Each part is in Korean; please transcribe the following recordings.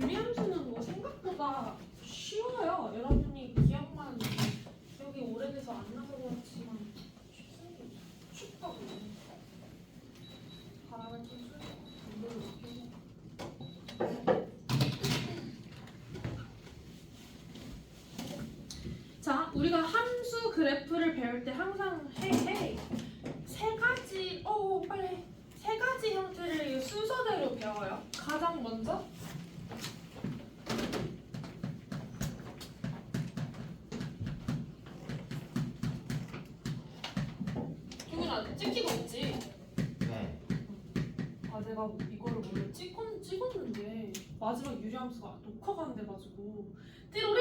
유리함수는 뭐 생각보다 쉬워요. 여러분이 기억만 기억이 오래돼서 안 나서 그렇지만 쉽다고. 바람을 좀 자, 우리가 함수 그래프를 배울 때 항상 세 가지 빨리 세 가지 형태를 순서대로 배워요. 가장 먼저 종윤아 찍히고 있지? 네. 아 내가 이거를 원래 찍었는데 마지막 유리함수가 녹화가 안 돼가지고 띠로리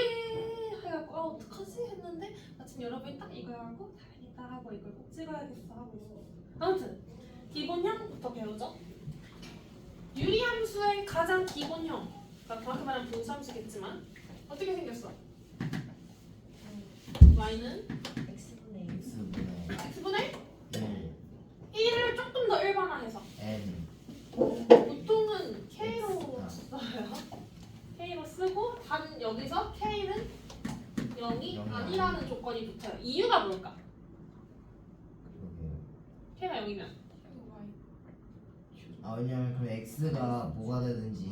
해갖고 어떡하지 했는데 마침 여러분이 딱 이거 하고 다행이다 하고 이걸 꼭 찍어야겠어 하고 있었어. 아무튼 기본형부터 배우죠. 유리함수의 가장 기본형, 그러니까 정확히 말하면 분수함수겠지만 어떻게 생겼어? y는 x분의 x분의 1 1을 조금 더 일반화해서 n 보통은 k로 써요. k로 쓰고 단 여기서 k는 0이 아니라는 조건이 붙어요. 이유가 뭘까? 그러게요. k가 0이면 왜냐면 그럼 x가 뭐가 되든지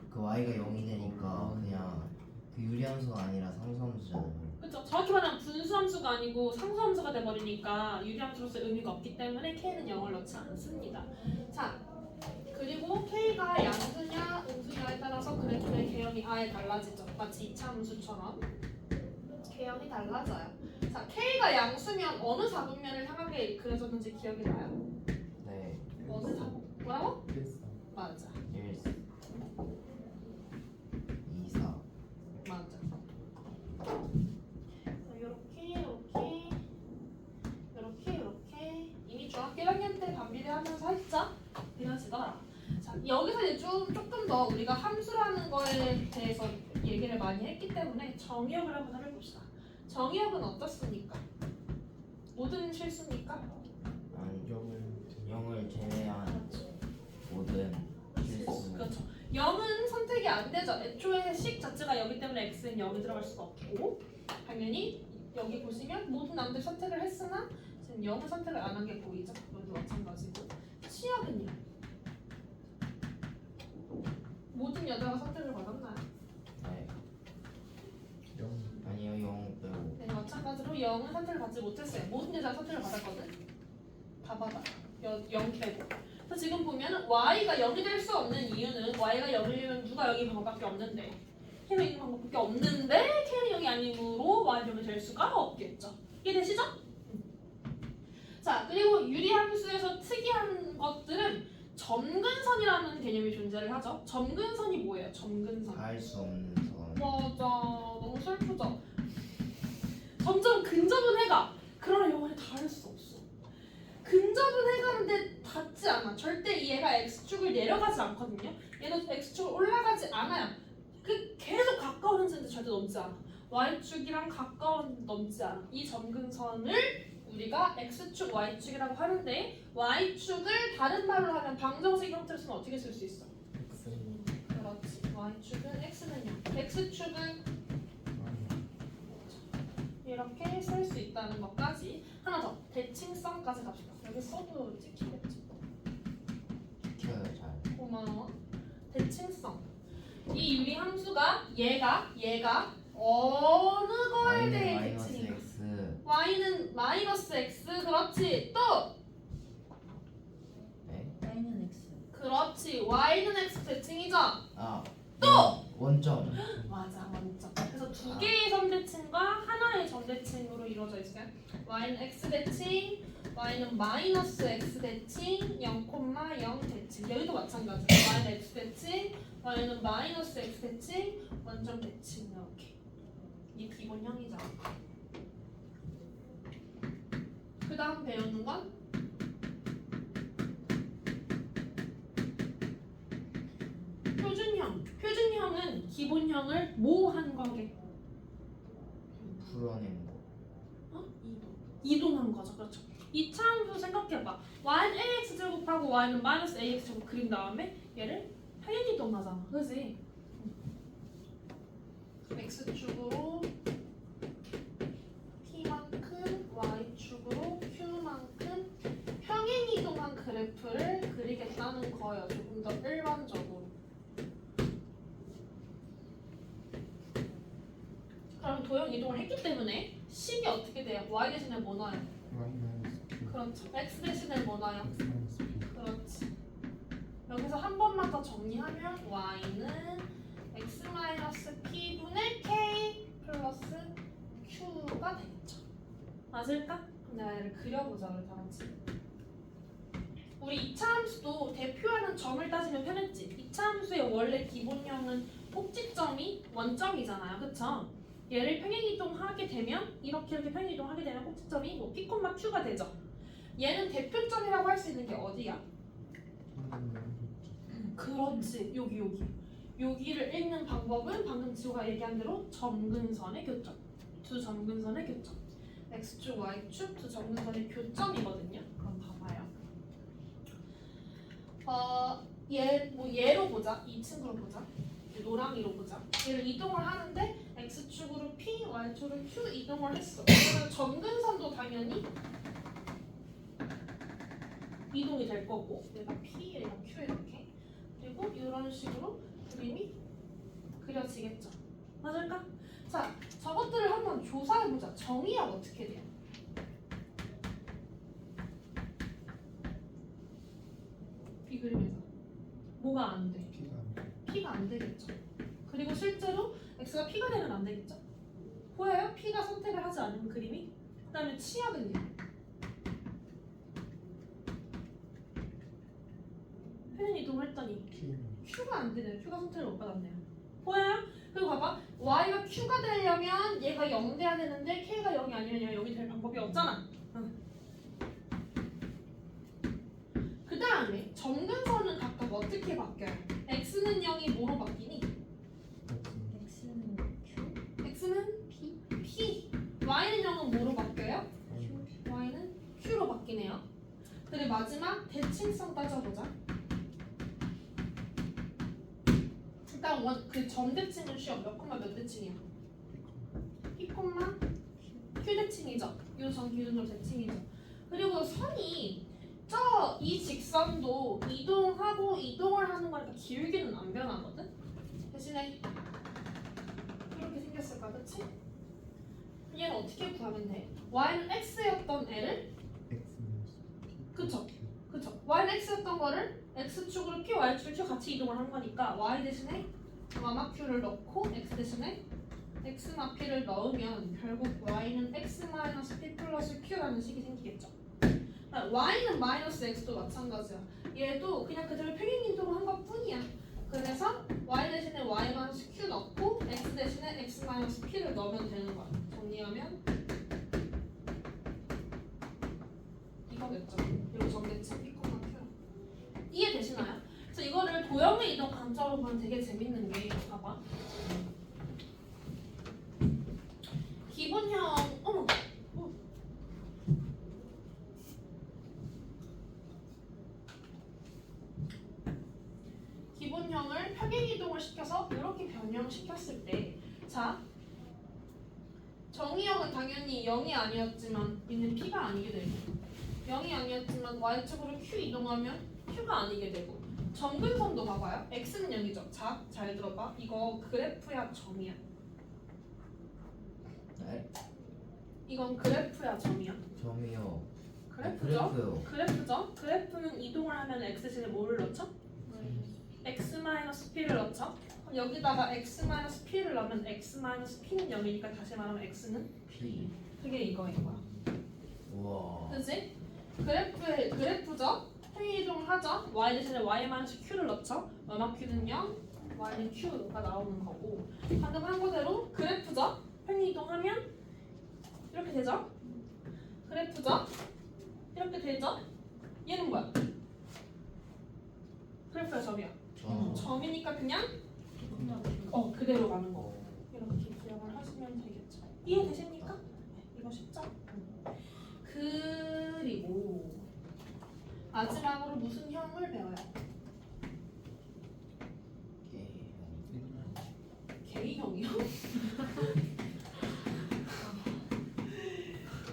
그 y가 0이 되니까 그냥 그 유리함수가 아니라 상수함수잖아요. 그렇죠. 정확히 말하면 분수함수가 아니고 상수함수가 돼버리니까 유리함수로서 의미가 없기 때문에 k는 0을 넣지 않습니다. 자, 그리고 k가 양수냐 음수냐에 따라서 그래프의 개형이 아예 달라지죠. 마치 이차함수처럼 개형이 달라져요. 자, k가 양수면 어느 사분면을 향하게 그려졌는지 기억이 나요? 네. 어느 사분? 뭐라고? 맞아. 1 2 4 맞아. 이렇게 이미 중학교 1학년 때 반비례하면서 했죠? 이러시더라. 자, 여기서 이제 조금 더 우리가 함수라는 거에 대해서 얘기를 많이 했기 때문에 정의역을 한번 해봅시다. 정의역은 어떻습니까? 모든 실수입니까? 아니 0을 제외한 모든 실수. 그렇죠. 0은 선택이 안 되죠. 애초에 식 자체가 0이기 때문에 x는 0이 들어갈 수가 없고 당연히 여기 보시면 모든 남들 선택을 했으나 지금 0을 선택을 안 한 게 보이죠? 여기도 마찬가지고. 치역은요? 모든 여자가 선택을 받았나요? 네. 아니요 0 빼고. 네, 마찬가지로 0은 선택을 받지 못했어요. 모든 여자가 선택을 받았거든. 다 받아. 0 빼고. 그래서 지금 보면 y가 0이 될 수 없는 이유는 y가 0이면 누가 여기 방법밖에 없는데 k가 있는 방법밖에 없는데 k는 0이 아니므로 y는 0이 될 수가 없겠죠. 이해되시죠? 자, 그리고 유리함수에서 특이한 것들은 점근선이라는 개념이 존재를 하죠. 점근선이 뭐예요? 점근선. 닿을 수 없는 선. 맞아. 너무 슬프죠? 점점 근접은 해가. 그러나 영원히 닿을 수 없어. 근접은 해가는데 닿지 않아. 절대 이 애가 x축을 내려가지 않거든요. 얘도 x축을 올라가지 않아요. 계속 가까운 현재인데 절대 넘지 않아. y축이랑 가까운 넘지 않아. 이 점근선을 우리가 x축, y축이라고 하는데 y축을 다른 말로 하면 방정식 형태로 쓰면 어떻게 쓸 수 있어? 그렇지. y축은 x는 0. x축은 이렇게 쓸 수 있다는 것까지. 하나 더. 대칭성까지 갑시다. 여기 써도 찍히겠지. 켜요 잘. 고마워. 대칭성. 이 유리 함수가 얘가 어느 거에 대해 마이너스 대칭인가? x. y는 마이너스 x. 그렇지. 또 네? y는 x. 그렇지. y는 x 대칭이죠. 또 원점. 맞아, 원점. 그래서 두 개의 점대칭과 하나의 점대칭으로 이루어져 있어요. y는 x 대칭, y는 마이너스 x 대칭, 0,0 대칭. 여기도 마찬가지예요. y는 x 대칭, y는 마이너스 x 대칭, 원점 대칭. 이렇게. 이 기본형이죠. 그 다음 배우는 건 표준형. 표준형은 기본형을 뭐 한 거게? 풀어낸 거. 이동한 거죠. 그렇죠. 이차 함수 생각해봐. y는 ax 제곱하고 y는 마이너스 ax 제곱 그린 다음에 얘를 당연히 이동하잖아. 그지? x축으로 p만큼 y축으로 q만큼 평행이동한 그래프를 그리겠다는 거예요. 조금 더 일반적으로. 그럼 도형 이동을 했기 때문에 식이 어떻게 돼요? y 대신에 뭐 넣어요? 그렇죠. x 대신에 뭐 넣어요? 그렇지. 여기서 한 번만 더 정리하면 y는 x-p분의 k 플러스 q가 되겠죠. 맞을까? 그럼 내가 얘를 그려보자. 우리 다 같이. 우리 2차 함수도 대표하는 점을 따지면 편했지. 2차 함수의 원래 기본형은 꼭지점이 원점이잖아요. 그쵸? 얘를 평행이동하게 되면 이렇게 평행이동하게 되면 꼭지점이 뭐 p, q가 되죠. 얘는 대표점이라고 할 수 있는 게 어디야? 그렇지. 여기를 읽는 방법은 방금 지호가 얘기한 대로 점근선의 교점. 두 점근선의 교점. x축, y축 두 점근선의 교점이거든요. 그럼 봐봐요. 얘로 보자. 이 친구로 보자. 노랑이로 보자. 얘를 이동을 하는데 x축으로 p, y축으로 q 이동을 했어. 그러면 점근선도 당연히 이동이 될 거고, 얘가 p, 얘가 q 이렇게. 그리고 이런 식으로 그림이 그려지겠죠. 맞을까? 자, 저것들을 한번 조사해보자. 정의학 어떻게 돼요? 이 그림에서 뭐가 안 돼? p가 안 되겠죠. 그리고 실제로 x가 p가 되면 안 되겠죠. 보여요? p가 선택을 하지 않은 그림이. 그 다음에 치약은요? 평행 이동을 했더니 q가 안 되네요. q가 선택을 못 받았네요. 보여요? 그리고 봐봐. y가 q가 되려면 얘가 0 돼야 되는데 k가 0이 아니면 얘가 0이 될 방법이 없잖아. 그 다음에 점근선은 각각 어떻게 바뀌어요? x는 0이 뭐로 바뀌니? x는 p. y는 0은 뭐로 바뀌어요? y는 q로 바뀌네요. 그리고 마지막 대칭성 따져보자. 일단 그 점대칭은 쉬워. 몇 콤마 몇 대칭이야? p 콤마 q 대칭이죠. 이 점 기준으로 대칭이죠. 그리고 선이 이 직선도 이동을 하는 거니까 기울기는 안 변하거든. 대신에 이렇게 생겼을까, 그치? 얘는 어떻게 구하면 돼? y는 x였던 애를 그쵸? y는 x였던 거를 x축으로 p, y축으로 q 같이 이동을 한 거니까 y 대신에 마마 q를 넣고 x 대신에 x 마 p를 넣으면 결국 y는 x-p 플러스 q라는 식이 생기겠죠. y는 마이너스 x도 마찬가지야. 얘도 그냥 그대로 평행 이동을 한 것 뿐이야. 그래서 y 대신에 y-q 넣고 x 대신에 x-p를 넣으면 되는 거야. 정리하면 이거겠죠. 그리고 정대칭 p, q. 이해되시나요? 그래서 이거를 도형의 이동 강좌로 보면 되게 재밌는 게 봐봐. 기본형 기본형을 평행 이동을 시켜서 이렇게 변형시켰을 때, 자, 정의형은 당연히 0이 아니었지만 얘는 p가 아니게 되고, 0이 아니었지만 y축으로 q 이동하면 q가 아니게 되고, 점근선도 봐봐요. x는 0이죠. 자, 잘 들어봐. 이거 그래프야 점이야? 네? 이건 그래프야 점이야? 점이요. 그래프죠? 그래프요. 그래프는 이동을 하면 x 대신에 뭐를 넣죠? x-p를 넣죠? 그럼 여기다가 x-p를 넣으면 x-p는 0이니까 다시 말하면 x는 p. 그게 이거인 거야. 우와. 그치? 그래프죠? 평행 이동을 하죠? y 대신에 y-q를 넣죠? q는 0, y는 q가 나오는 거고, 방금 한 거대로 그래프죠? 평행 이동하면 이렇게 되죠? 그래프죠? 이렇게 되죠? 얘는 뭐야? 그래프야 점이야? 점이니까 그냥 그대로 가는 거. 이렇게 기억을 하시면 되겠죠. 이해되십니까? 네, 이거 쉽죠? 그리고 마지막으로 무슨 형을 배워요? 개형. K형이요?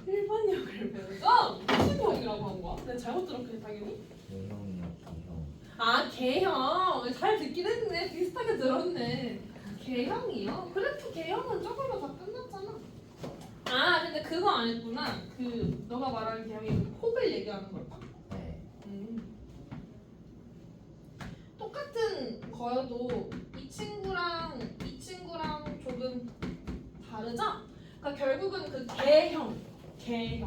1번형을 배우죠? 무슨 형이라고 한 거야? 내가 잘못 들었겠네 당연히. K형이요 K형. 아 K형 잘 듣긴 했네. 비슷하게 들었네. K형이요? 그래도 K형은 저걸로 다 끝났잖아. 아 근데 그거 안 했구나. 그 너가 말하는 K형이 그 폭을 얘기하는 걸까? 네. 똑같은 거여도 이 친구랑 조금 다르죠? 그러니까 결국은 그 개형 개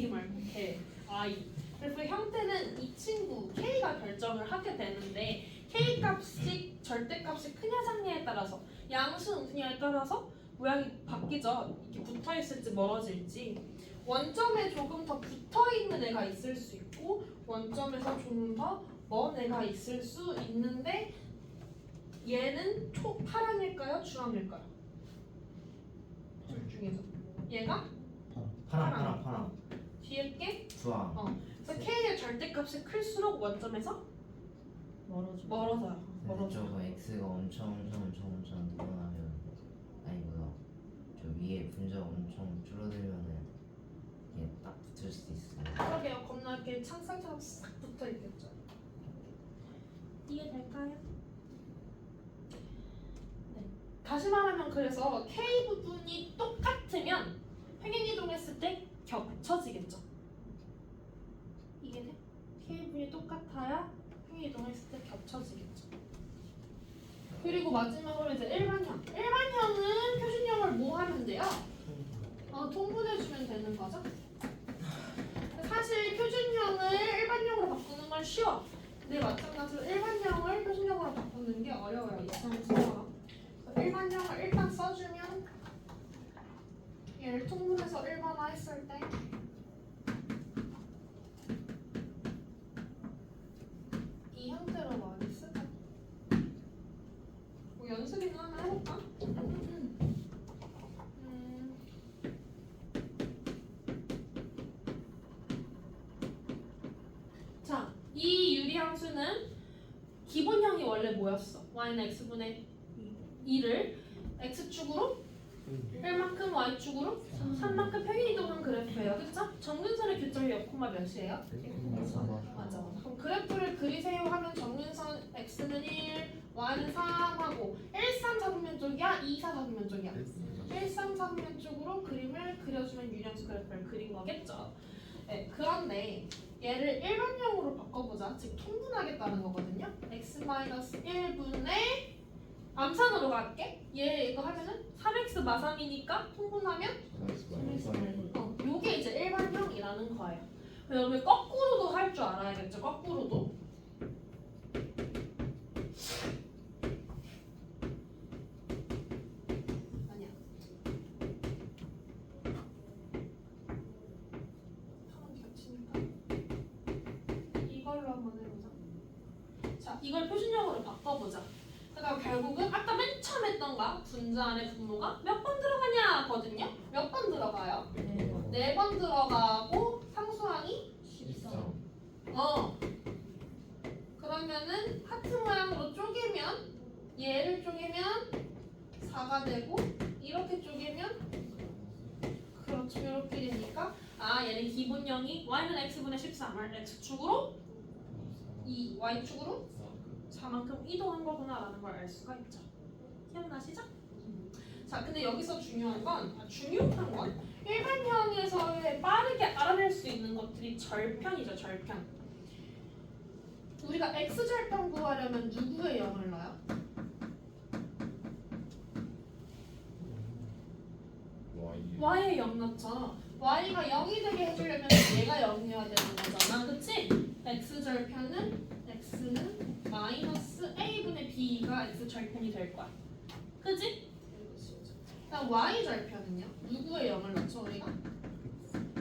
말고 개 I 그래서 형태는 이 친구 K가 결정을 하게 되는데 K 값이 절대값이 크냐 작냐에 따라서 양수 음수냐에 따라서 모양이 바뀌죠. 이렇게 붙어 있을지 멀어질지. 원점에 조금 더 붙어 있는 애가 있을 수 있고 원점에서 좀 더 먼 애가 있을 수 있는데 얘는 파랑일까요? 주황일까요? 둘 중에서 얘가 파랑. 뒤에 게 주황. 그래서 K의 절대값이 클수록 원점에서 멀어져요. 근데 저거 X가 엄청 늘어나면 아니구나. 저 위에 분자가 엄청 줄어들면은 이게 딱 붙을 수도 있어요. 그러게요. 겁나 이렇게 창살처럼 싹 붙어 있겠죠. 이해될까요? 네. 다시 말하면 그래서 K 부분이 똑같으면 평행 이동했을 때 겹쳐지겠죠. 이게 돼? K 부분이 똑같아야 평행 이동했을 때 겹쳐지겠죠. 그리고 마지막으로 이제 일반형. 일반형은 표준형을 뭐 하면 돼요? 통분해주면 되는 거죠. 사실 표준형을 일반형으로 바꾸는 건 쉬워. 근데 마찬가지로 일반형을 표준형으로 바꾸는 게 어려워요. 이상처럼. 일반형을 일단 써주면 얘를 통분해서 일반화했을 때 이 형태로 많이 쓰죠. 뭐 연습이나 하나 해볼까? 자, 이 유리함수는 기본형이 원래 뭐였어? y는 x분의 2를 x축으로 1만큼 y축으로 3만큼 평행이동한 그래프예요. 그쵸? 정근선의 교점이 몇 콤마 몇이에요? 맞아. 그럼 그래프를 그리세요 하면 정근선 x는 1, y는 3 하고 1, 3 잡으면 쪽이야? 2, 4 잡으면 쪽이야? 1, 3 잡으면 쪽으로 그림을 그려주면 유리함수 그래프를 그린 거겠죠. 네, 그런데 얘를 일반형으로 바꿔보자. 즉 통분하겠다는 거거든요. x-1분의 암산으로 갈게. 얘 이거 하면은 3x 마삼이니까 통분하면 요게 이제 일반형이라는 거예요. 여러분 거꾸로도 할 줄 알아야겠죠. 거꾸로도. 아니야. 상황이 겹치니까 이걸로 한번 해보자. 자, 이걸 표준형으로 바꿔보자. 그러니까 결국은 아까 맨 처음 했던 거 분자 안에 분모가 몇 번 들어가냐 거든요. 몇 번 들어가요? 4번 들어가고 상수항이 13. 그러면은 하트 모양으로 쪼개면 얘를 쪼개면 4가 되고 이렇게 쪼개면 그렇죠. 이렇게 되니까 얘는 기본형이 y는 x분의 13을 x축으로 2 y축으로 4만큼 이동한 거구나라는 걸 알 수가 있죠. 기억나시죠? 자, 근데 여기서 중요한 건 일반형에서 빠르게 알아낼 수 있는 것들이 절편이죠. 절편. 우리가 x절편 구하려면 누구의 0을 넣어요? y의 0 넣죠. y가 0이 되게 해주려면 얘가 0이어야 되는 거잖아. 그치? x절편은 x는 마이너스 a분의 b가 x절편이 될 거야. 그치? 그다음 y절편은요? 누구의 0을 넣죠 우리가?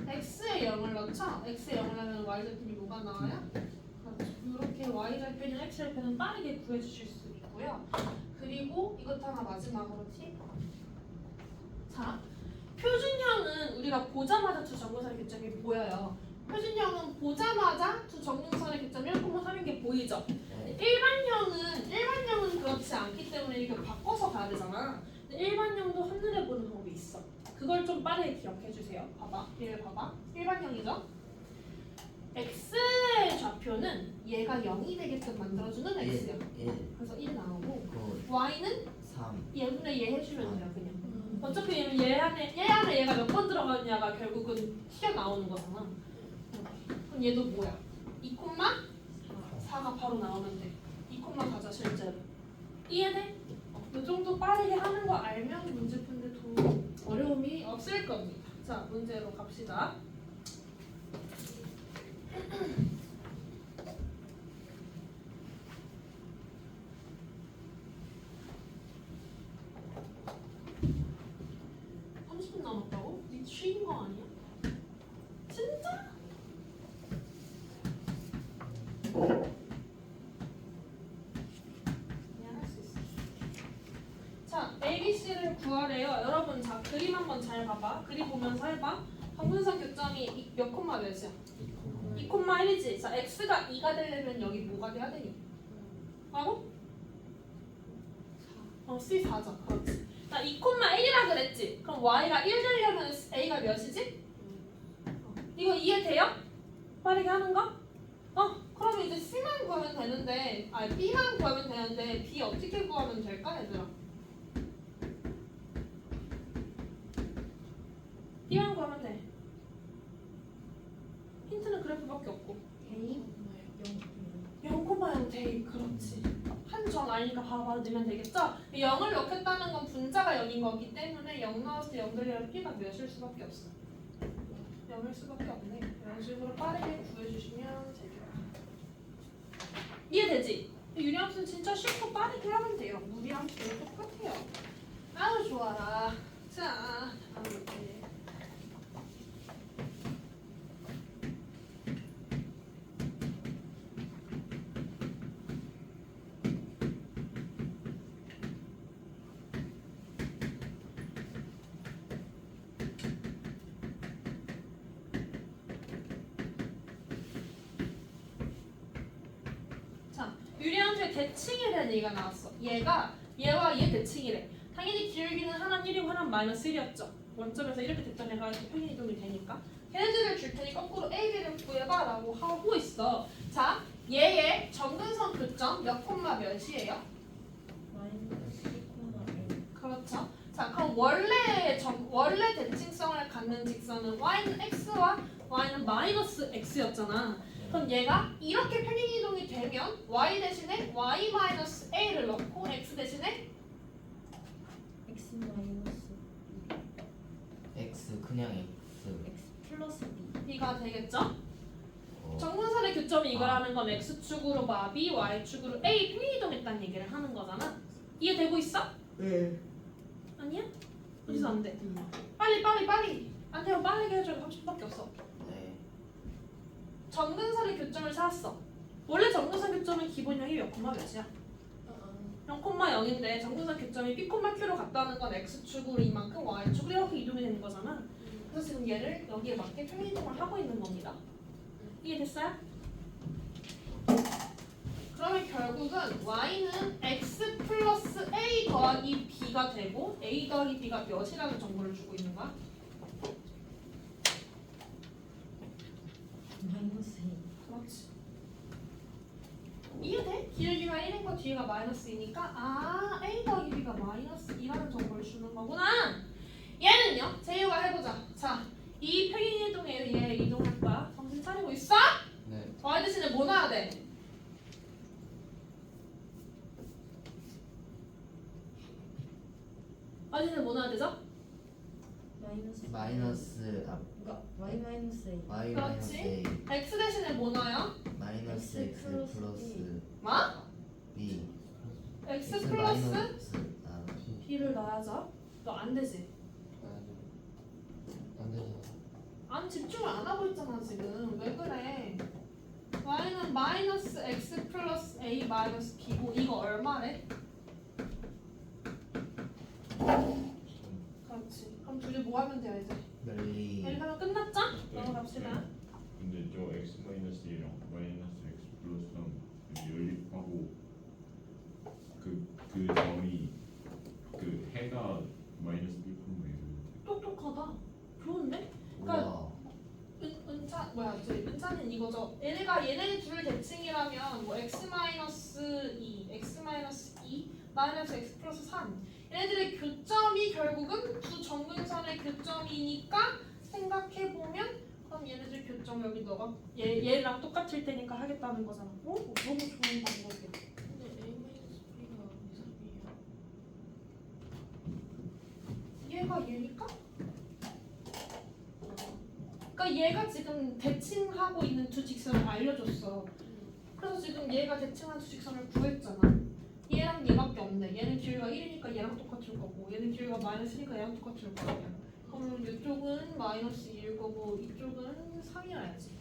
x의 0을 넣죠? x의 0을 넣으면 y절편이 뭐가 나와요? 그렇죠. 이렇게 y절편이나 x절편은 빠르게 구해주실 수 있고요. 그리고 이것도 하나 마지막으로 팁. 자, 표준형은 우리가 보자마자 두 정근선의 교점이 보여요. 표준형은 보자마자 두 정근선의 교점 1,3인 게 보이죠? 일반형은 그렇지 않기 때문에 이거 바꿔서 가야 되잖아. 근데 일반형도 한눈에 보는 방법이 있어. 그걸 좀 빠르게 기억해 주세요. 봐봐. 얘를 봐봐. 일반형이죠. x의 좌표는 얘가 0이 되게끔 만들어주는 x야. 1 그래서 1 나오고 9 y는 3 얘분의 얘 해주면 돼요. 그냥. 어차피 얘 안에 얘가 몇 번 들어가느냐가 결국은 튀어나오는 거잖아. 그럼 얘도 뭐야? 2,4가 바로 나오면 돼. 2, 가자 실제로. 이해돼? 이 정도 빠르게 하는 거 알면 문제 푸는데 어려움이 없을 겁니다. 자, 문제로 갑시다. 남았다고? 니 쉬는 거 아니야? 진짜? 그냥 할 수 있어. 자, ABC를 구하래요. 여러분, 자 그림 한번 잘 봐봐. 그림 보면서 해봐. 정근선 교점이 몇 콤마 몇이야? 2,1이지. 자, x가 2가 되려면 여기 뭐가 돼야 되니? 뭐라고? C 4죠. 그렇지. 자, 2,1이라 그랬지. 그럼 y가 1 되려면 a가 몇이지? 이거 이해돼요? 빠르게 하는 거? 그러면 이제 c만 구하면 되는데, b만 구하면 되는데 b 어떻게 구하면 될까, 얘들아? b만 구하면 돼. 힌트는 그래프밖에 없고. 대입 0,0 대입, 그렇지. 한 점 아니니까 바로 넣으면 되겠죠? 0을 넣겠다는 건 분자가 0인 거기 때문에 0 나왔을 때 0 들리면 p가 몇일 수밖에 없어. 0일 수밖에 없네. 이런 식으로 빠르게 구해주시면 돼요. 이해되지? 유리함수는 진짜 쉽고 빠르게 하면 돼요. 무리함수도 똑같아요. 아우 좋아라. 자, 다음 문제. 유리함수의 대칭에 대한 얘기가 나왔어. 얘와 얘 대칭이래. 당연히 기울기는 하나는 1이고 하나는 마이너스 1이었죠. 원점에서 이렇게 됐던 애가 이렇게 평행 이동이 되니까. 걔네들을 줄 테니 거꾸로 A, B를 구해봐 라고 하고 있어. 자, 얘의 정근선 교점 몇 콤마 몇이에요? 그렇죠. 자, 그럼 원래 대칭성을 갖는 직선은 y는 x와 y는 마이너스 x였잖아. 그럼 얘가 이렇게 평행이동이 되면 y 대신에 y-a를 넣고 x 대신에 x 마이너스 X 그냥 x 플러스 b b가 되겠죠? 정근선의 교점이 이거라는 건 x축으로 마비, y축으로 a 평행이동했다는 얘기를 하는 거잖아. 이해되고 있어? 네. 아니야? 어디서 안 돼? 빨리! 안 돼요. 빠르게 해줘요. 30분밖에 없어. 네. 정근선의 교점을 찾았어. 원래 정근선 교점은 기본형이 몇 콤마 몇이야? 0,0인데 정근선 교점이 P,Q로 갔다는 건 X축으로 이만큼 Y축으로 이렇게 이동이 되는 거잖아. 그래서 지금 얘를 여기에 맞게 평행이동을 하고 있는 겁니다. 이해됐어요? 그러면 결국은 Y는 X 플러스 A 더하기 B가 되고 A 더하기 B가 몇이라는 정보를 주고 있는 거야? 마이너스 2 그렇지. 이해돼? 기울기가 1인 거 뒤에가 마이너스 2니까 A 더하기 B가 마이너스 2라는 정보를 주는 거구나. 얘는요? 제이가 해보자. 자, 이 평행이동에 얘 이동할 거야. 정신 차리고 있어? 네. Y 대신에 뭐 넣어야 돼? Y 대신에 뭐 넣어야 되죠? 마이너스 그러니까 y 마이너스 a y 마이너스 a X 대신에 뭐 넣어요? 마이너스 X x 플러스 플러스 뭐? b X 플러스 아, B를 넣어야죠. 너 안 되지? 안 되잖아. 안 집중을 안 하고 있잖아 지금. 왜 그래? Y는 마이너스 X 플러스 A 마이너스 B고 이거 얼마래? 그렇지. 그럼 둘이 뭐 하면 돼요 이제? 멸리 여기서 끝났죠? 넘어갑시다. 근데 저 x 마이너스 1이랑 마이너스 x 플러스 3 여기 연립 하고 그 점이 그 해가 마이너스 1%예요. 똑똑하다. 좋은데? 그러니까 우와. 은차는 이거죠. 얘네 둘 대칭이라면 뭐 x-2, x-2, 마이너스 x 플러스 3. 얘네들의 교점이 결국은 두 정근선의 교점이니까 생각해보면 그럼 얘네들 교점 여기 너가 얘랑 똑같을 테니까 하겠다는 거잖아. 오, 너무 좋은 방법이야. 근데 a-b가 2, 3이에요. 얘가 얘니까? 그러니까 얘가 지금 대칭하고 있는 두 직선을 알려줬어. 그래서 지금 얘가 대칭한 두 직선을 구했잖아. 얘랑 얘밖에 없네. 얘는 길이가 1이니까 얘랑 똑같을 거고 얘는 길이가 마이너스니까 얘랑 똑같을 거고 그러면 이쪽은 마이너스 2일 거고 이쪽은 3이어야지.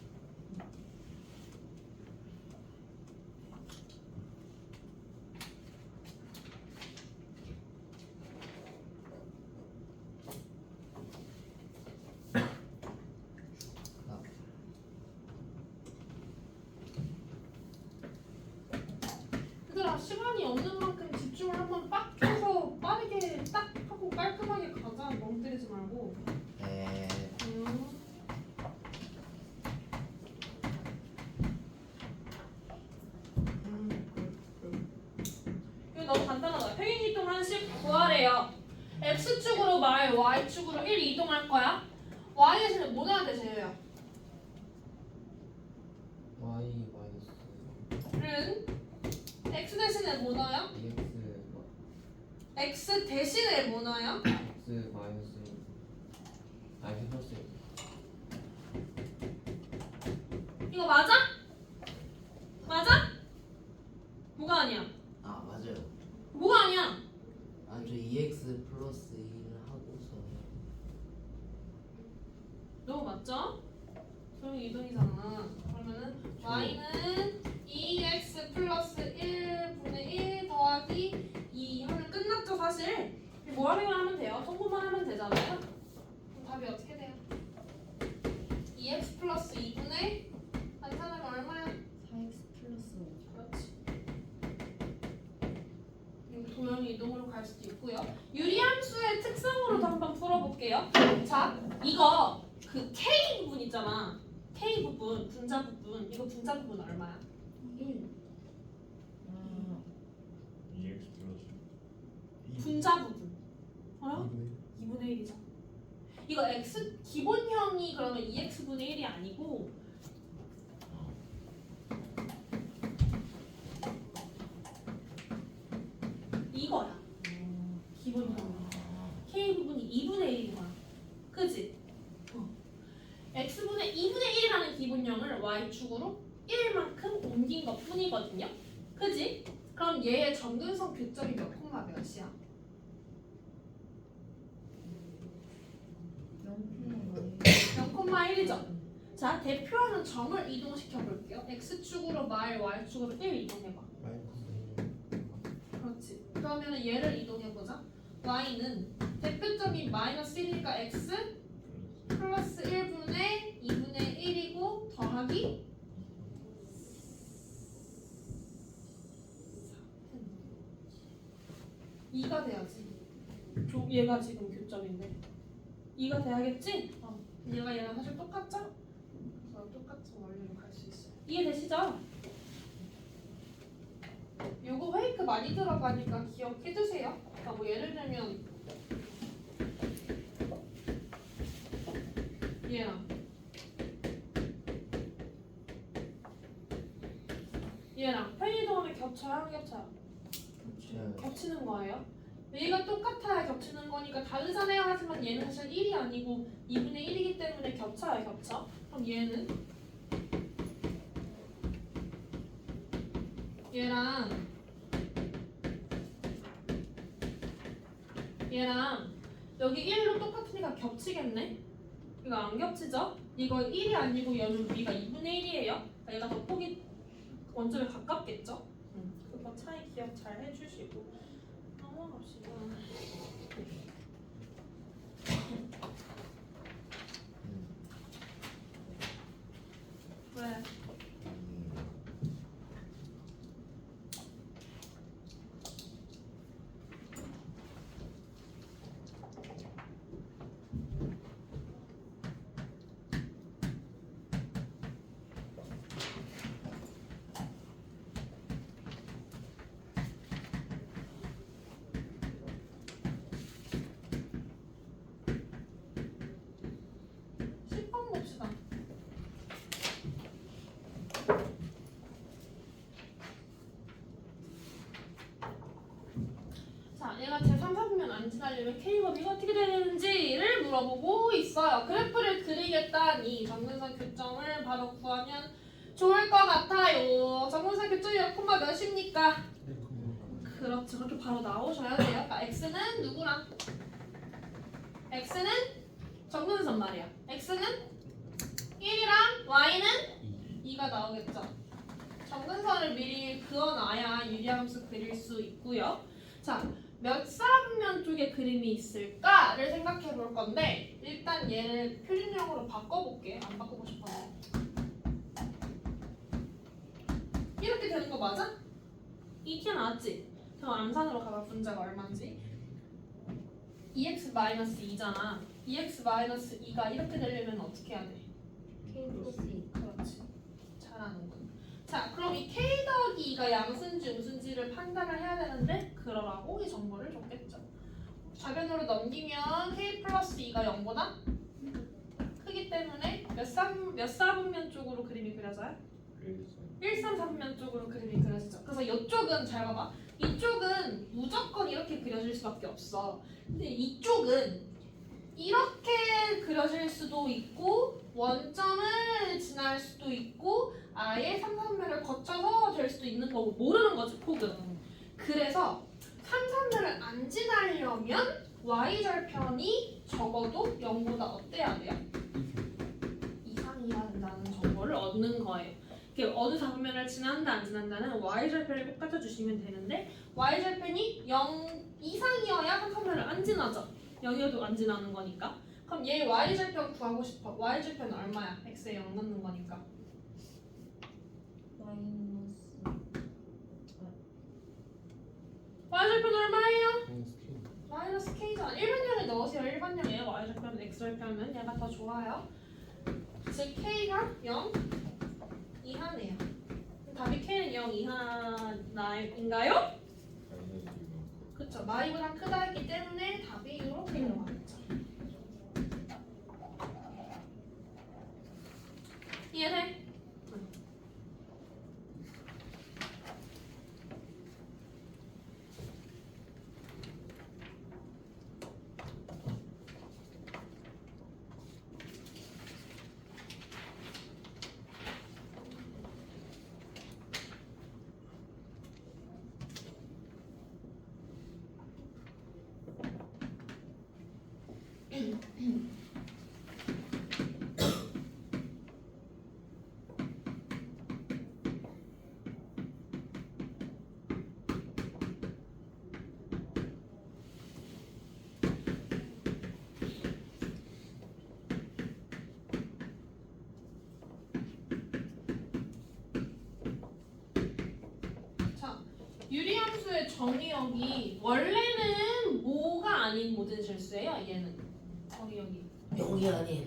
얘들아 시간이 없는 만큼 집중을 한번 빡 해서 빠르게 딱 하고 깔끔하게 가자. 멍 때리지 말고. 네. 이거 너무 간단하다. 평행 이동한 식 구하래요. x축으로 말 y축으로 1 이동할 거야. y 대신에 뭐 넣어야 돼 재효야? y 마이너스 는 x 대신에 뭐 넣어요? x 대신에 뭐 넣어요? x 마이너스 x 플러스 이거 맞아? 맞아? 뭐가 아니야? 아 맞아요. 뭐가 아니야? 아저 2x 플러스 1을 하고서 너무 맞죠? 그럼 이동이잖아. 그러면은 y는 2x 플러스 1분의 1 더하기 2 하면 끝났죠 사실. 뭐 하기만 하면 돼요? 통분만 하면 되잖아요. 그럼 답이 어떻게 돼요? 2x 플러스 2분의 반찬하면 얼마야? 4x 플러스 5. 그렇지. 여기 도형이 이동으로 갈 수도 있고요. 유리함수의 특성으로도 한번 풀어볼게요. 자, 이거 그 K 부분 있잖아. K 부분, 분자 부분. 이거 분자 부분 얼마야? 1. 아, 2x 플러스 분자 부분. 알아? 2분의 1이잖아. 이거 x 기본형이 그러면 2x분의 1이 아니고 이거야. 기본형. K 부분이 2분의 1인 거야. 그지? x분의 2분의 1이라는 기본형을 y축으로 1만큼 옮긴 것 뿐이거든요. 그지? 그럼 얘의 점근성 교점이 몇 콤마 몇이야? 0,1이죠. 자, 대표하는 점을 이동시켜 볼게요. x축으로 말, y축으로 1 이동해봐. 그렇지. 그러면 얘를 이동해보자. y는 대표점이 마이너스 1이니까 x 플러스 1분의 2분의 1이고 더하기 2가 돼야지. 얘가 지금 교점인데 2가 돼야겠지? 얘가 얘랑 사실 똑같죠? 그래서 똑같은 원리로 갈 수 있어요. 이해되시죠? 요거 페이크 많이 들어가니까 기억해두세요. 그러니까 뭐 예를 들면 얘랑 편의동하면 겹쳐요? 안 겹쳐요? 겹치는 거예요. 얘가 똑같아야 겹치는 거니까 다르잖아요 하지만 얘는 사실 1이 아니고 2분의 1이기 때문에 겹쳐야 겹쳐. 그럼 얘랑 여기 1로 똑같으니까 겹치겠네? 이거 안 겹치죠? 이거 1이 아니고 얘는 위가 2분의 1이에요. 그러니까 얘가 더 폭이 원점에 가깝겠죠? 그거 차이 기억 잘 해주시고 넘어갑시다. 왜? 헷갈리면 K범위가 어떻게 되는지를 물어보고 있어요. 그래프를 그리겠다니 정근선 교점을 바로 구하면 좋을 것 같아요. 정근선 교점이 몇 콤마 몇입니까? 그렇죠. 그렇게 바로 나오셔야 돼요. 그러니까 x는 누구랑? x는 정근선 말이야. x는 1이랑 y는 2가 나오겠죠. 정근선을 미리 그어놔야 유리함수 그릴 수 있고요. 자, 몇 사분면 쪽에 그림이 있을까를 생각해 볼 건데 일단 얘를 표준형으로 바꿔볼게. 안 바꾸고 싶어요. 이렇게 되는 거 맞아? 이 튀어나왔지? 그럼 암산으로 가봐. 분자가 얼마인지. 2x-2잖아. 2x-2가 이렇게 되려면 어떻게 해야 돼? K 플러스 2. 그렇지. 잘하는군. 자, 그럼 이 k 더하기 2가 양수인지 음수인지를 판단을 해야 되는데 그러라고 이 정보를 줬겠죠. 좌변으로 넘기면 k 플러스 2가 0보다 크기 때문에 몇 사분면 쪽으로 그림이 그려져요? 1, 3, 4분면 쪽으로 그림이 그려지죠. 그래서 이쪽은 잘 봐봐. 이쪽은 무조건 이렇게 그려질 수밖에 없어. 근데 이쪽은 이렇게 그려질 수도 있고 원점을 지날 수도 있고 아예 3, 4분면을 거쳐서 될 수도 있는 거고 모르는 거지 폭은. 그래서 3, 4분면을 안 지나려면 y절편이 적어도 0보다 어때야 돼요? 이상이어야 된다는 정보를 얻는 거예요. 어느 사분면을 지난다 안 지난다는 y절편을 꼭 갖춰주시면 되는데 y절편이 0 이상이어야 3, 4분면을 안 지나죠. 0이어도 안 지나는 거니까. 그럼 얘 y절편 구하고 싶어. y절편은 얼마야? x에 0 넣는 거니까. y절편 얼마예요? 마이너스 k잖아. 일반형에 넣으세요. 일반형에 y절편, x절편은 얘가 더 좋아요. 즉 k가 0 이하네요. 답이 k는 0 이하인가요? 그쵸. 마이보다 크다 했기 때문에 답이 이렇게 들어가겠죠. 이해돼? 유리함수의 정의역이 원래는 뭐가 아닌 모든 실수예요. 얘는 정의역이 0이 아닌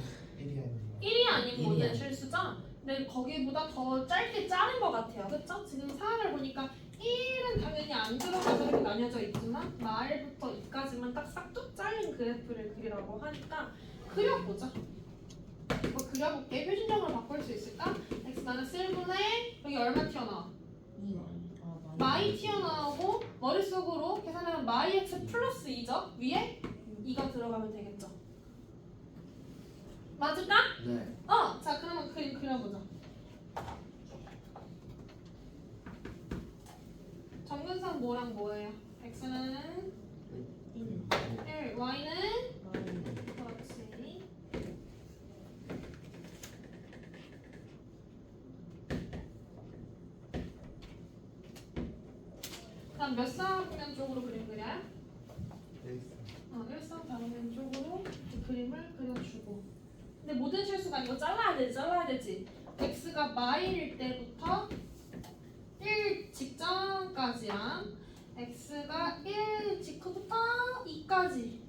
1이 아닌 일이 모든 아닌. 실수죠. 근데 거기보다 더 짧게 자른 것 같아요. 그쵸? 지금 사항을 보니까 1은 당연히 안 들어가서 이렇게 나뉘어져 있지만 말부터 2까지만 딱 싹둑 잘린 그래프를 그리라고 하니까 그려보자. 이거 그려볼게. 표준형으로 바꿀 수 있을까? x-1분의 여기 얼마 튀어나와? 2. 마이 튀어나오고 머릿속으로 계산하면 마이 x 플러스 2죠? 위에 2가 들어가면 되겠죠? 맞을까? 네. 자 그러면 그림 그려보자. 정근상 뭐랑 뭐예요? x는 1. 1, y는 마이. 그렇지. 그럼 몇 사분면 쪽으로 그림 그려요? 1사분면 쪽으로 이 그림을 그려주고. 근데 모든 실수가 이거 잘라야 되지. x가 마일일 때부터 1 직전까지랑 x가 1 직후부터 2까지.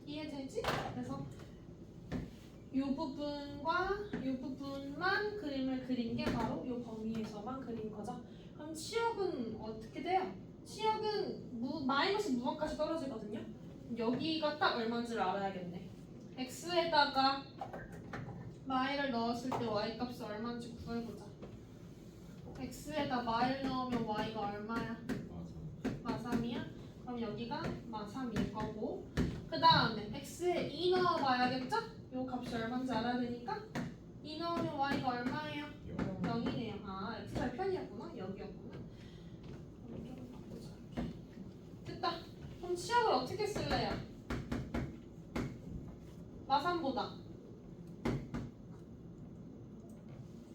이해되지? 그래서 이 부분과 이 부분만 그림을 그린 게 바로 이 범위에서만 그린 거죠. 그럼 치역은 어떻게 돼요? 치역은 마이너스 무한까지 떨어지거든요. 여기가 딱 얼마인지를 알아야겠네. x에다가 마이를 넣었을 때 y 값이 얼마인지 구해보자. x에다 마이를 넣으면 y가 얼마야? 마삼이야? 여기가 마3일 거고 그 다음에 x에 2 넣어봐야겠죠? 요 값이 얼마인지 알아야 되니까 2 넣으면 y가 얼마예요? 0이네요. 아 x 절편이었구나. 여기였구나. 그럼 좀 바꾸자. 됐다. 그럼 치역을 어떻게 쓸래요? 마3보다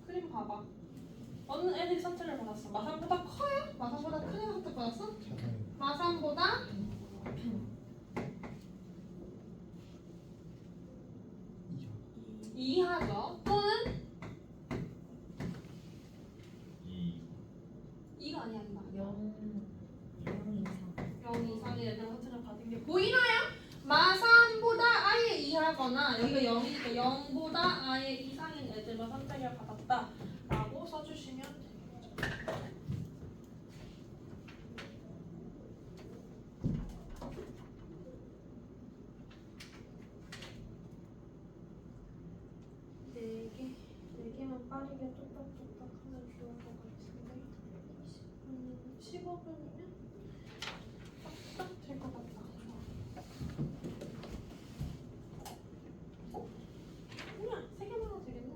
그림 봐봐. 어느 애들이 선택을 받았어? 마3보다 커요? 마3보다 큰 애가 선택 받았어? 마3보다 이하죠. 또는 2가 아니야. 0 이상 0 이상의 애들 선택을 받은 게 보이나요? 마3보다 아예 이하거나 여기가 0이니까 0보다 아예 이상인 애들만 선택을 받았다 라고 써주시면 되겠죠. 네 개만 빠르게 뚝딱뚝딱 하면 좋을 것 같은데 15분이면 딱 될 것 같다. 그냥 3개만 하면 되겠네.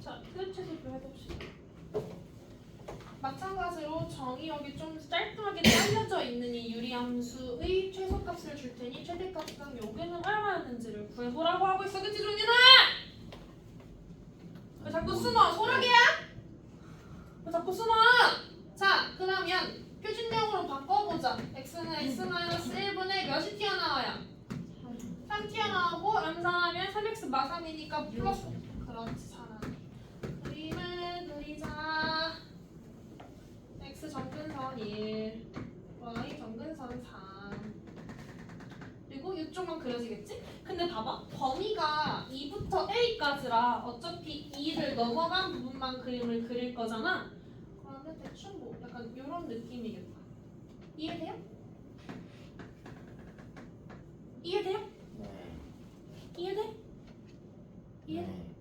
자, 표체수표 해봅시다. 마찬가지로 정의 여기 좀 깔끔하게 잘려져 있는 이 유리함수의 최소값을 줄 테니 최대값당 여기는 얼마였는지를 구해보라고 하고 있어. 그치 종윤아? 왜 자꾸 숨어? 소라게야? 왜 자꾸 숨어? 자, 그러면 표준형으로 바꿔보자. x는 x-1분의 몇이 튀어나와요? 3 튀어나오고 암산하면 3x 마3이니까 플러스. 그렇지, 잘하네. 그림을 그리자. x 정근선 1, y 정근선 3. 그리고 이쪽만 그려지겠지? 근데 봐봐. 범위가 2부터 a까지라 어차피 2를 넘어간 부분만 그림을 그릴 거잖아. 그러면 대충 뭐 약간 이런 느낌이겠다. 이해돼요? 이해돼요? 네. 이해돼? 이해돼? 네.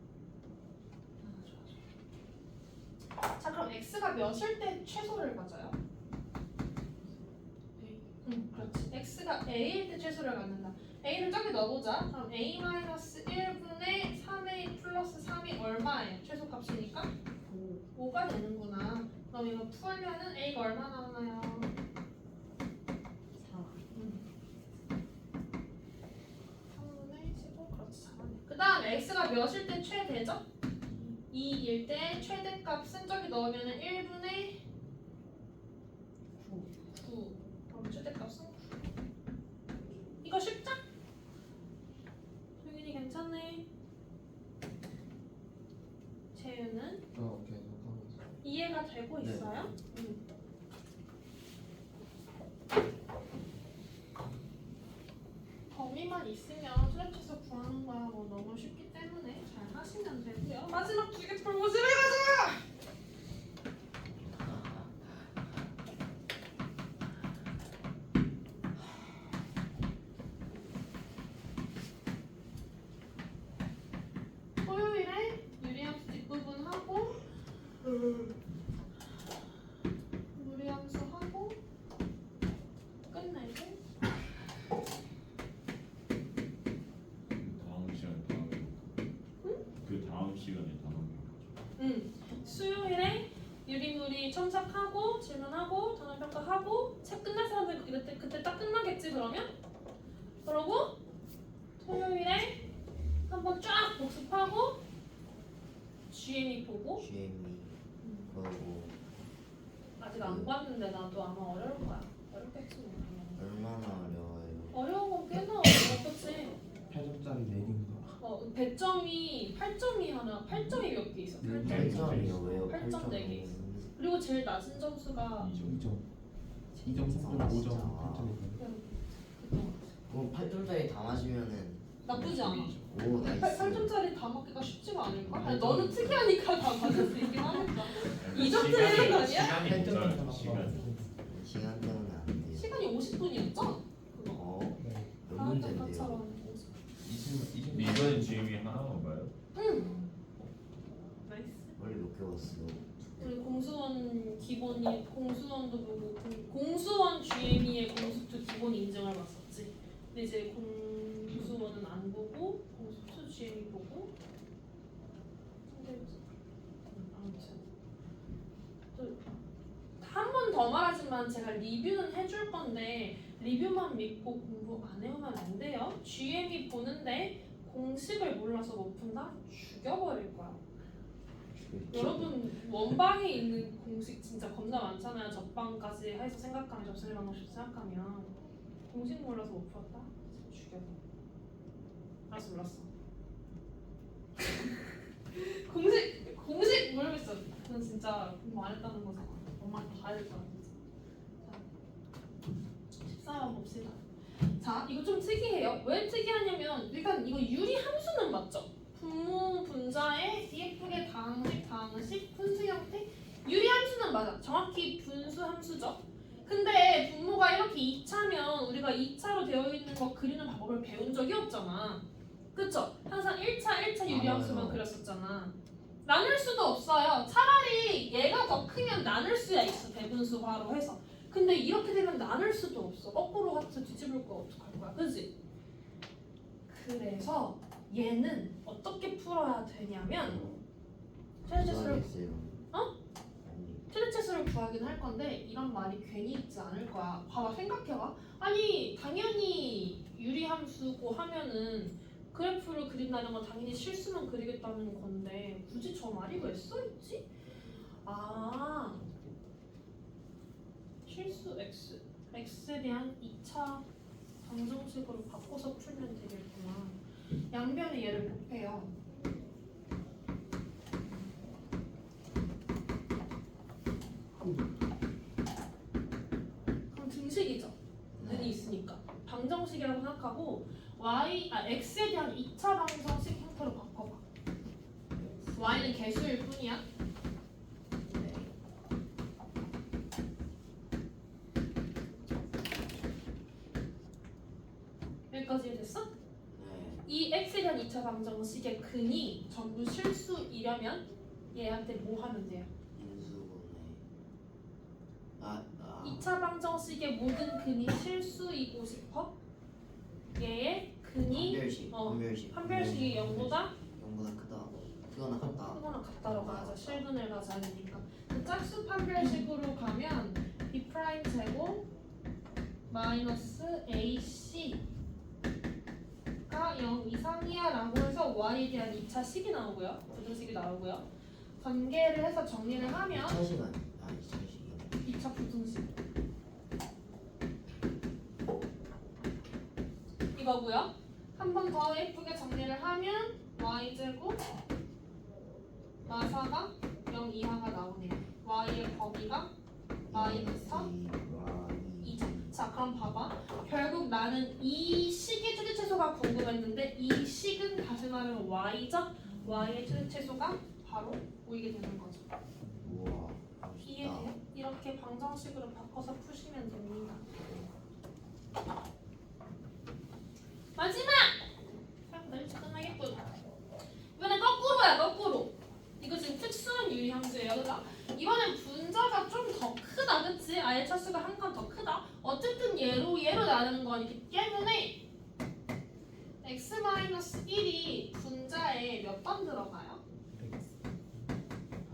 자 그럼 x가 몇일 때 최소를 가져요? 응 그렇지. x가 a일 때 최소를 갖는다. a를 저기 넣어보자. 그럼 a-1분의 3a 플러스 3이 얼마예요? 최소값이니까 5가 되는구나. 그럼 이거 풀면은 a가 얼마 나오나요? 3분의 15 그렇지 잘하네. 그 다음 x가 몇일 때 최대죠? 2일 때 최대값은 저기 넣으면은 1분의 9. 그럼 최대값은 9. 이거 쉽죠? 종윤이 괜찮네. 재윤은 계속 하고 있어요. 이해가 되고 네. 있어요? 응. 범위만 있으면 트랩에서 구하는 거야 뭐 너무 쉽기 때문에 잘 하시면 되고요. 마지막 2개 풀고 집에 가자! 토요일에 유리함수 뒷부분 하고 무리함수 하고 끝내고 다음 시간에 다 하면 그 다음 시간에 다 하면 수요일에 유리무리 첨삭하고 질문하고 단어평가하고 책 끝날 사람들 그때 딱 끝나겠지 그러면? 그러고 토요일에 한번 쫙 복습하고 GME 보고 GME 그리고 아직 안 봤는데 나도 아마 어려울 거야. 어렵겠지 뭐. 얼마나 어려워요? 어려운 건 꽤나 어려워 그치? 8점짜리 4개인가? 배점이 8점이 하나 8점이 몇 개 있어? 네. 8점이요? 왜요? 8점 4개 있어. 그리고 제일 낮은 점수가 2점 2점 3점 5점 8점이거든요. 그럼 8점짜리 다 맞으면은 나쁘지 않아. 오 나이스. 8점짜리 다 맞기가 쉽지가 않을까? 아니, 팔 너는 점. 특이하니까 다 맞을 수 있긴 하겠다. 이 정도 시간이- 되는 거 아니야? 시간이 모자라서 시간. 시간 때문에 안 돼. 시간이 50분이었죠? 그거. 어? 네. 몇 다음 문제인데요? 것처럼. 근데 이번엔 GM이 하나만 봐요? 응. 나이스. 원래 몇 개 봤어? 우리 공수원 기본이 공수원도 보고 공수원 GME의 공수2 기본 인증을 봤었지. 근데 이제 공수원은 안 보고 공수2 GME 보고. 아무튼 한 번 더 말하지만 제가 리뷰는 해줄 건데 리뷰만 믿고 공부 안 해오면 안 돼요. GME 보는데 공식을 몰라서 못 푼다? 죽여버릴 거야. 여러분 원방에 있는 공식 진짜 겁나 많잖아요. 접방까지 해서 생각하면 접선의 방정식 생각하면 공식 몰라서 못 풀었다? 죽여. 알았어 몰랐어. 공식 모르겠어. 그건 진짜 공부 안 했다는 거잖아. 엄마한테 가야 될 거야 진짜. 자, 14번 봅시다. 자 이거 좀 특이해요. 왜 특이하냐면 일단 이거 유리 함수는 맞죠? 분모 분자에 예쁘게 당식 분수 형태 유리 함수는 맞아. 정확히 분수 함수죠. 근데 분모가 이렇게 2차면 우리가 2차로 되어 있는 거 그리는 방법을 배운 적이 없잖아. 그쵸? 항상 1차 유리 함수만 그렸었잖아. 나눌 수도 없어요. 차라리 얘가 더 크면 나눌 수야 있어. 대분수화로 해서. 근데 이렇게 되면 나눌 수도 없어. 거꾸로 하트 뒤집을 거 어떡할 거야. 그지? 그래서 얘는 어떻게 풀어야 되냐면 최대치수를 어? 최대치수를 구하긴 할 건데 이런 말이 괜히 있지 않을 거야. 봐봐 생각해봐. 아니 당연히 유리함수고 하면은 그래프를 그린다는 건 당연히 실수만 그리겠다는 건데 굳이 저 말이 왜 써있지? 아 실수 x x에 대한 2차 방정식으로 바꿔서 풀면 되겠구나. 양변에 얘를 곱해요. 그럼 등식이죠. 는이 있으니까 방정식이라고 생각하고 x에 대한 2차 방정식 형태로 바꿔봐. y는 개수일 뿐이야. 여기까지 이해됐어? 이 x에 대한 2차 방정식의 근이 전부 실수이려면 얘한테 뭐 하면 돼요? 2차 방정식의 모든 근이 실수이고 싶어? 얘의 근이 판별식이 0보다 크다. 크거나 같다. 크거나 같다라고 하죠. 실근을 가져야 되니까. 그 짝수 판별식으로 가면 b' 제곱 마이너스 ac 가 0 이상이야 라고 해서 y에 대한 2차 식이 나오고요. 부등식이 나오고요. 전개를 해서 정리를 하면 2차 시간. 2차 시간. 2차 부등식 이거고요. 한 번 더 예쁘게 정리를 하면 y제곱 마사가 0 이하가 나오네요. y의 범위가 마이너스 2죠. 자 그럼 봐봐. 결국 나는 이 식의 최대체수가 궁금했는데 이 식은 다시 말하면 y죠. y의 최대체수가 바로 보이게 되는 거죠. 우와. 이해돼요? 이렇게 방정식으로 바꿔서 푸시면 됩니다. 마지막! 나 일찍 끝나겠군. 이번엔 거꾸로야 거꾸로. 이거 지금 특수한 유리함수예요. 그죠? 이번엔 분자가 좀 더 크다. 그치? 아예 차수가 한 칸 더 크다. 어쨌든 얘로 나누는 거기 때문에 x-1이 분자에 몇 번 들어가요?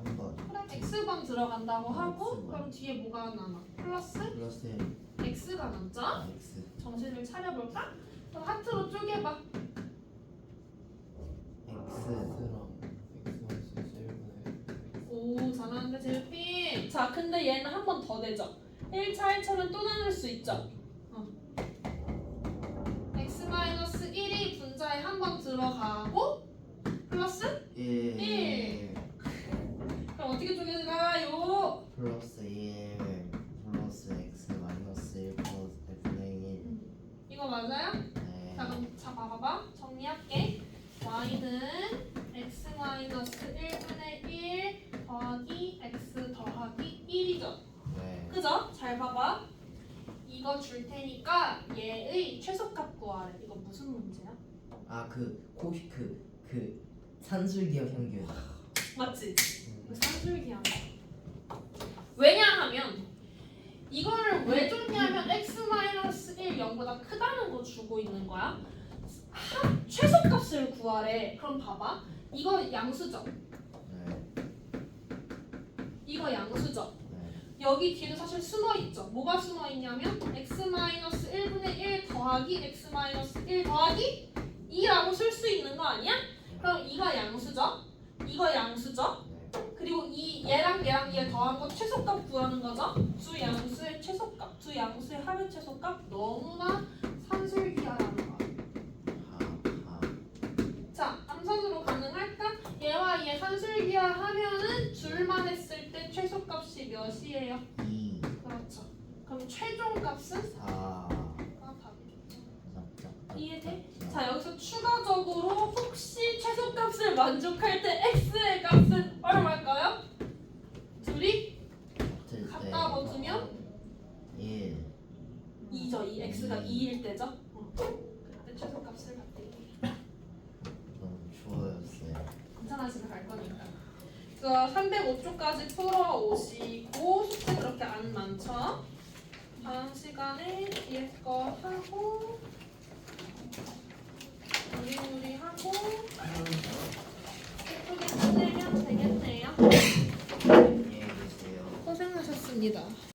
한 번. 그래 x번 들어간다고 하고 X번. 그럼 뒤에 뭐가 남아? 플러스 플러스 x가 남죠? x. 정신을 차려볼까? 그럼 하트로 쪼개봐. x. 오 잘하는데 제일핀. 자 근데 얘는 한 번 더 되죠. 1차 1차는 또 나눌 수 있죠. x-1이 분자에 한 번 들어가고 플러스 1. 그럼 어떻게 쪼개질까요? 플러스 1 플러스 x 마이너스 1 플러스 x는 1. 이거 맞아요? 네. 자 그럼 자 봐봐봐. 봐봐. 정리할게. y는 x-1분의 1 더하기 x 더하기 1이죠. 네. 그죠? 잘 봐봐. 이거 줄 테니까 얘의 최소값 구하래. 이거 무슨 문제야? 그 산술기억 형규. 맞지? 그 산술기하는 왜냐하면 이거를 왜 줬냐면 x-1 0보다 크다는 거 주고 있는 거야. 최소값을 구하래. 그럼 봐봐. 이거 양수죠? 네. 이거 양수죠? 네. 여기 뒤에도 사실 숨어있죠? 뭐가 숨어있냐면 x-1분의 1 더하기 x-1 더하기 2라고 쓸 수 있는 거 아니야? 그럼 이거 양수죠? 이거 양수죠? 네. 그리고 이 얘랑 얘 더한 거 최소값 구하는 거죠? 두 양수의 최소값, 두 양수의 합의 최소값 너무나 산술기하라는 거야. 자, 암산으로 가능할까? 얘와 얘 산술기하 하면은 줄만 했을 때 최소값이 몇이에요? 2, 그렇죠. 그럼 최종값은 4, 4가 답이죠. 이해돼? 자, 여기서 추가적으로 혹시 최소값을 만족할 때 x의 값은 얼마일까요? 둘이 갖다 붙으면 1. 2죠. 이 x가 2일 때죠. 그때 최소값을 갖게 돼요. 너무 추워졌어요. 괜찮아, 집에 갈 거니까. 그래서 305초까지 풀어오시고 숙제 그렇게 안 많죠? 다음 시간에 뒤에 거 하고 우리 하고